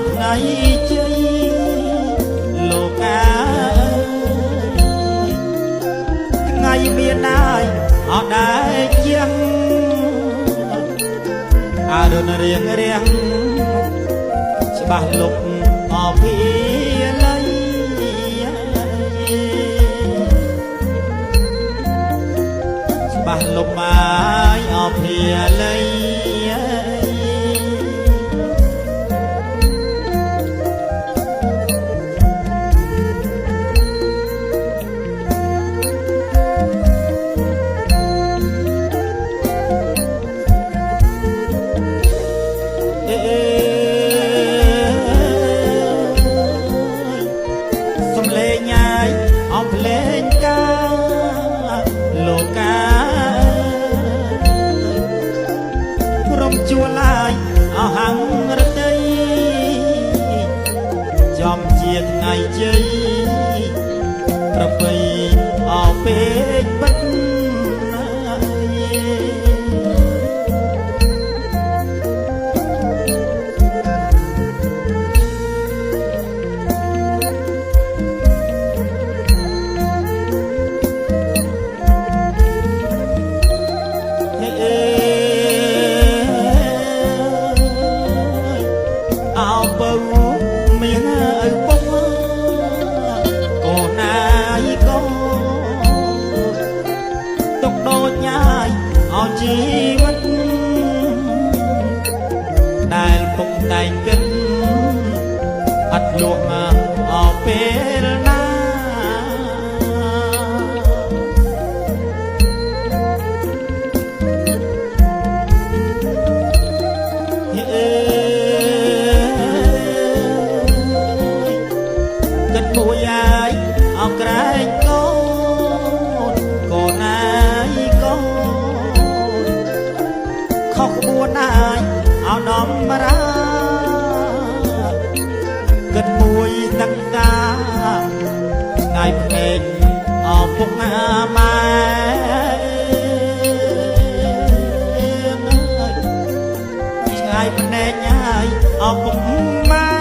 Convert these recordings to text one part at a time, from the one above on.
ត់ថ្ងៃជ័យលោកកាថ្ងៃមានដែរអត់ដែរជាងអរុណរៀងរៀងច្បាស់លុកអភិល័យច្បាស់លុកបាយអភិល័យជួឡាយអស់ហាំងរតីចំជាថ្ងៃជ័យប្រពៃអោពេកបិទជីវិតដែលពុកតែងគិតអត់លក់អស់ពេលណាគិតមួយអាយអស់ក្រែងកូនកូនណាយកូនខុសក្បួនអាយអោដំរាគិតមួយទឹកតាថ្ងៃភ្នែកអោពុកម៉ែថ្ងៃភ្នែកអាយអោពុកម៉ែ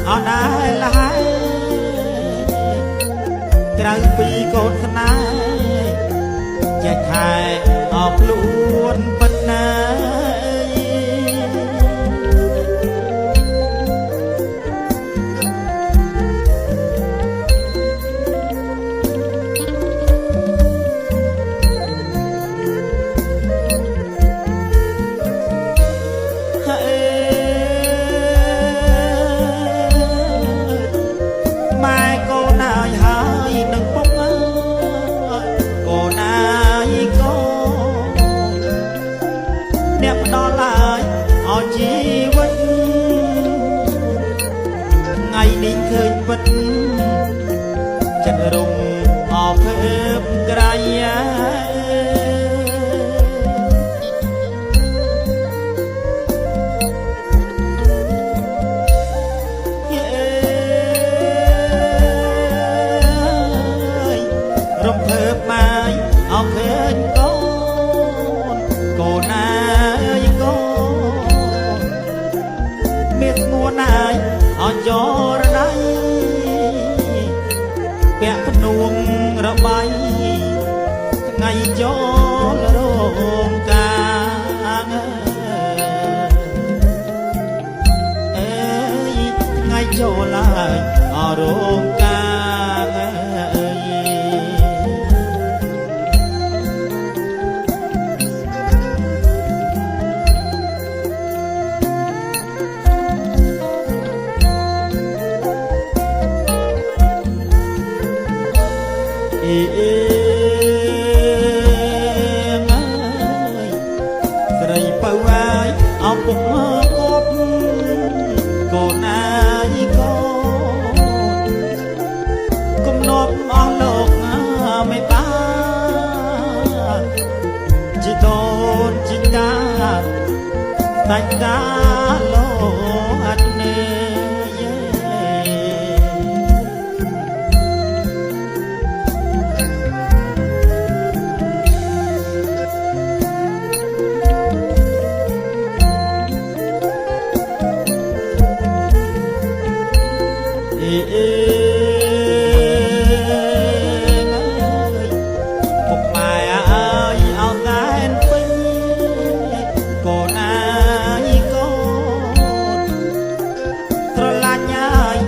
អត់ដែរលហើយក្រៅពីកូនស្នេហ៍ចេះថែអបខ្លួនពិតណាជីវិតថ្ងៃនេះឃើញពិតចិត្តរំអភើបក្រៃរំភើបមកអឃើញកូនកូនណាស្ងួនណាយអញ្ចរដៃពាក់ភ្នួងរបាយថ្ងៃចូលរោងការអើយថ្ងៃចូលហើយអរោងការស្រីបើវាយអពុកគប់ អើយពុកម៉ែអើយអោតែនពេញកូនអើយកូនស្រឡាញ់អើយ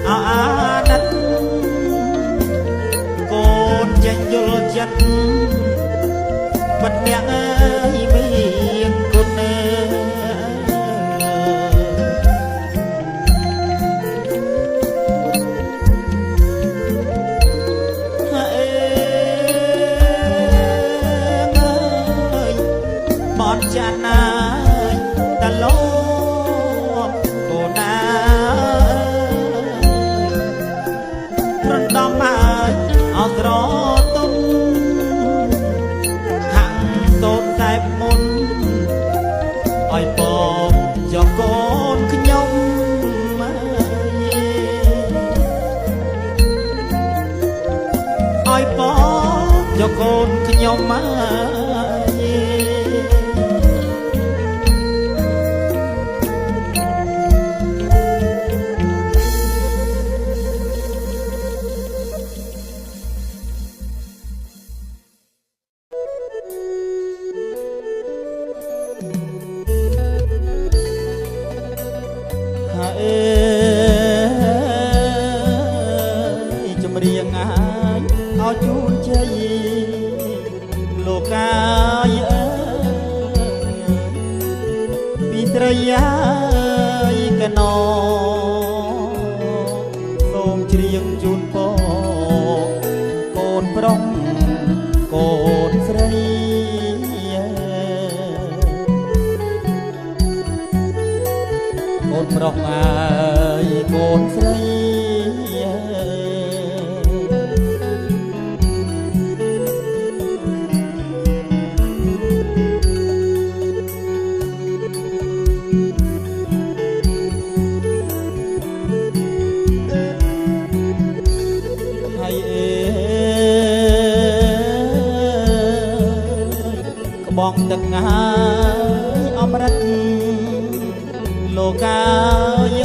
អោអាណិតកូនចេះយល់ចិត្តបាត់អ្នកអើយមានគុណចាណាយតឡូកូនណារំដំហើយអត់ត្រទុំខាងតូនតែមុនឲ្យបងចុះកូនខ្ញុំឲ្យបងចុះកូនខ្ញុំចម្រៀងអាចឲ្យជូនជ័យលោកាយពីត្រីយាយកណោសូមច្រៀងជូនពរកូនប្រុសកូនស្រីកូនប្រុសអើយកូនស្រីហើយក្បងទឹកហើយអមរិតលោកាយ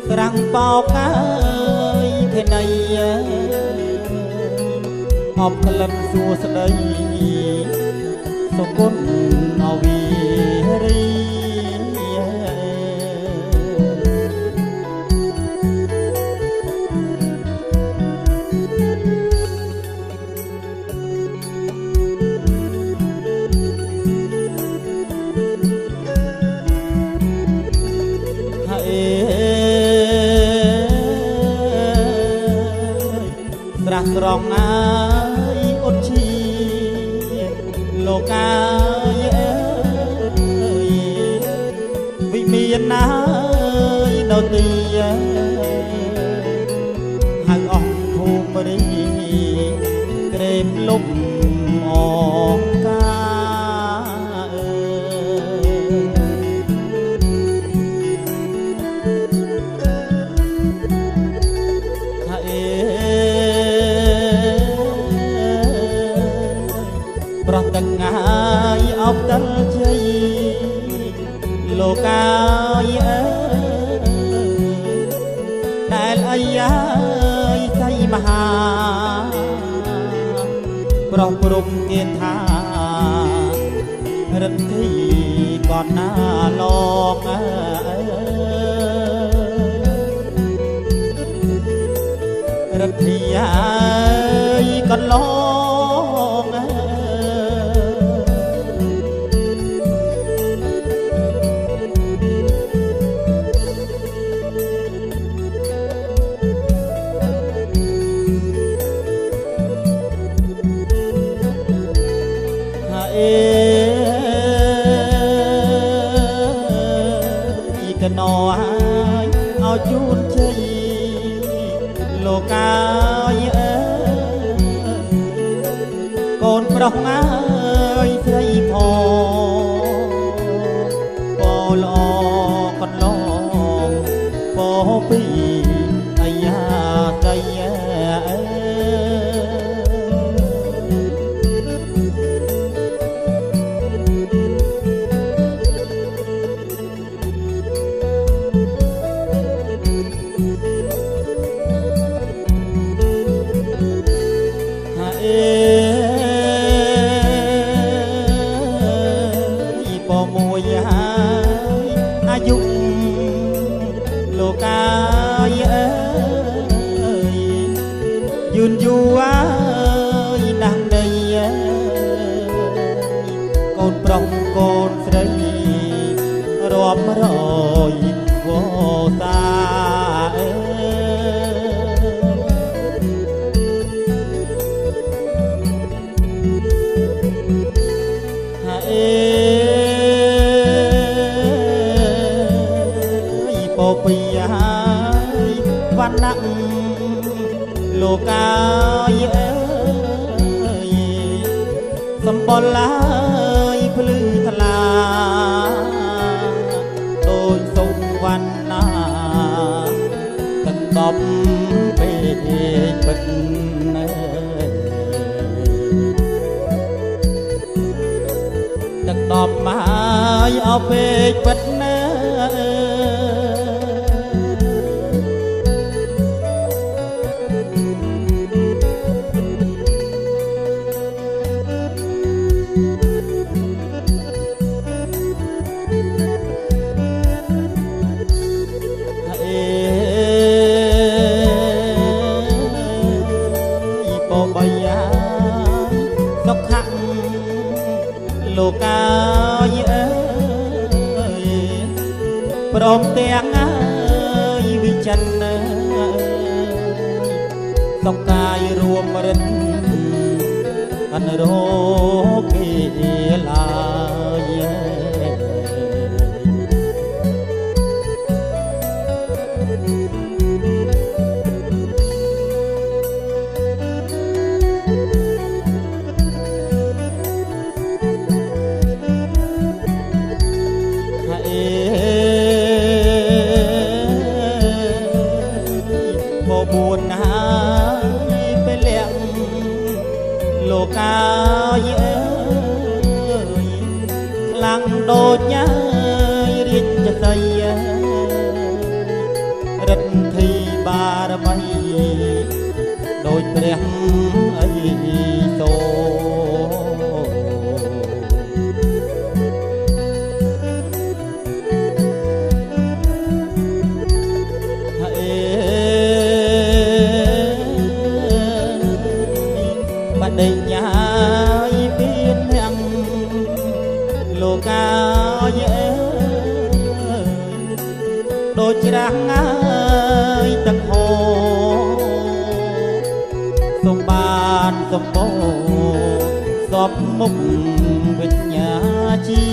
ក្រាំងបោកហើយភេណីអបក្លិនសួស្ដីសុគន្ធអវីរីស្រះស្រង់ណាយអត់ឈីលោកាយវិមានណាយនៅទីហៅអស់ភូមិរីក្រេបលុបអងកាប្រោះទឹកងាយអបតលជ័យលោកាយដែលអាយាយសៃមហាប្រោះព្រំគេថារិទ្ធីកនណាលោករិទ្ធីហើយកនលោកកណោហើយឲ្យជូនជ័យលោកាយកូនប្រុសអើយស្រីផងពល្អកន្លងពពីអាយ៉ាកៃ យូរហើយណាស់ដីកូនប្រុសកូនស្រីរាប់រយវតាពោពីហើយវណ្ណៈលោកាយអើយសម្បល់ឡើយភ្លឺថ្លាដូចសុំវណ្ណាទឹកដប់ពេកពិតទឹកដប់មកអោពេកពិតណាលោកាយអើយព្រមទាំងអើយវិចិត្រសុខកាយរួមរិទ្ធអនរោគេឡាយបួនហើយពេលលះលោកាយអើយខ្លាំងដូចញ៉ាយរាជសីរិទ្ធីបារមីដូចព្រះអីសូដេញញ៉ាយពៀនទាំងលោកាយអើយដូចច្រាំងអើយទឹកហូរសំបានសំបូរសពមុខវិញ្ញាជី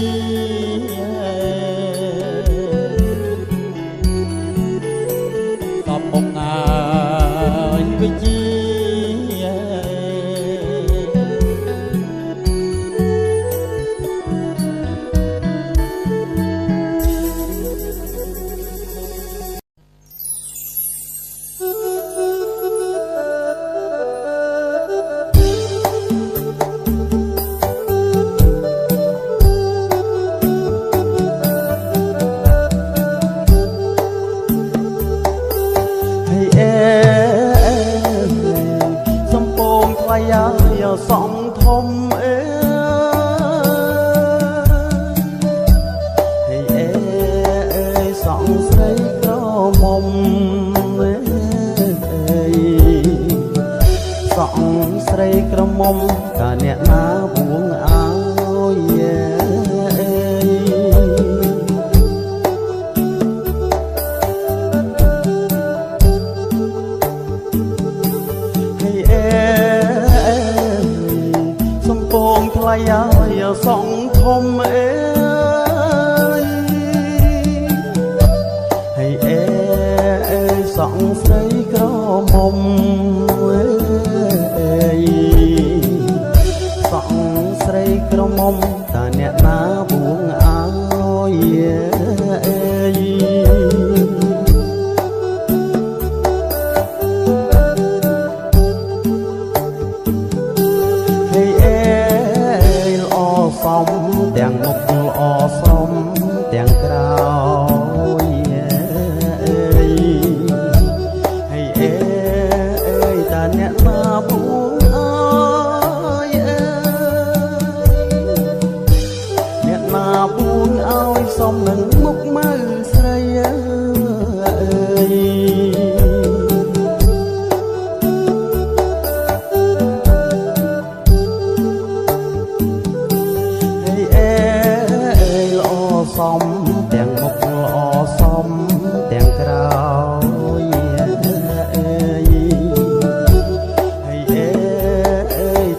សពមុខអើយវិជាសងធំអើហេអេសងស្រីក្រមុំសងស្រីក្រមុំតើអ្នកណាបួងអើយថ្លៃហើយសងធំអើយហើយអើយសងស្រីក្រមុំអើយសងស្រីក្រមុំតើអ្នកណាបួងអើយអើយសំទាំងមុខល្អសំទាំងក្រោយអើយហើយអើយតើអ្នកណាបួងអើយអ្នកណាបួងអើយសំនឹងមុខមើលស្រីអើយ សំទាំងមុខល្អសំទាំងក្រោយ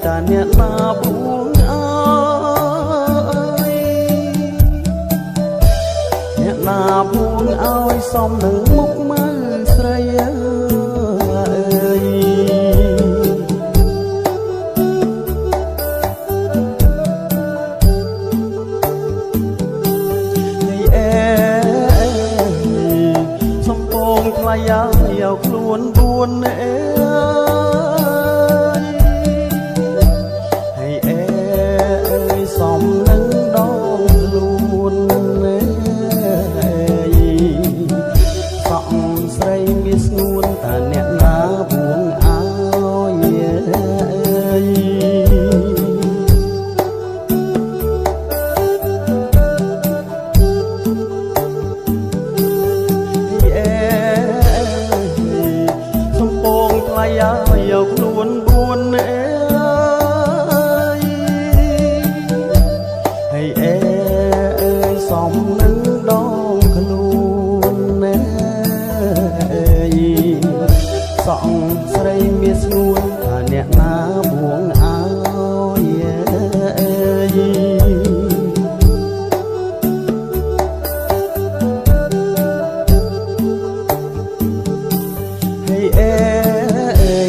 តាអ្នកណាបួងអើយអ្នកណាបួងអើយសំនឹងមុខមើលស្រីអើយសំពងថ្លៃយកខ្លួន4សំនឹងដងខ្លួនសក់ស្រីមានស្ងួនតាអ្នកណាបួងអើយសំពងថ្លៃយកខ្លួន4សំនឹងដងខ្លួនសក់ស្រីមានស្ងួនថាអ្នកណាបួងអើយ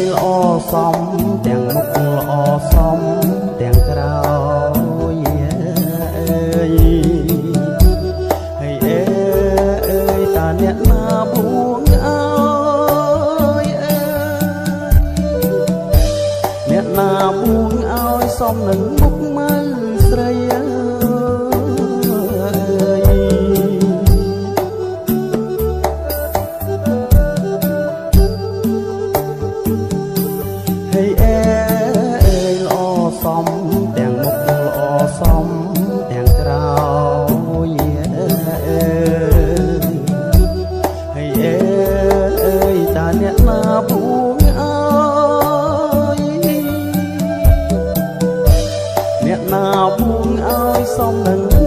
ល្អសំទាំងមុខល្អសំទាំងក្រោយអ្នកណាបួងអើយអ្នកណាបួងអើយសំនឹងមុខមើលស្រីអើយល្អសំទាំងមុខល្អសំទាំងក្រោយតាអ្នកណាបួងអើយអ្នកណាបួងអើយសំនឹង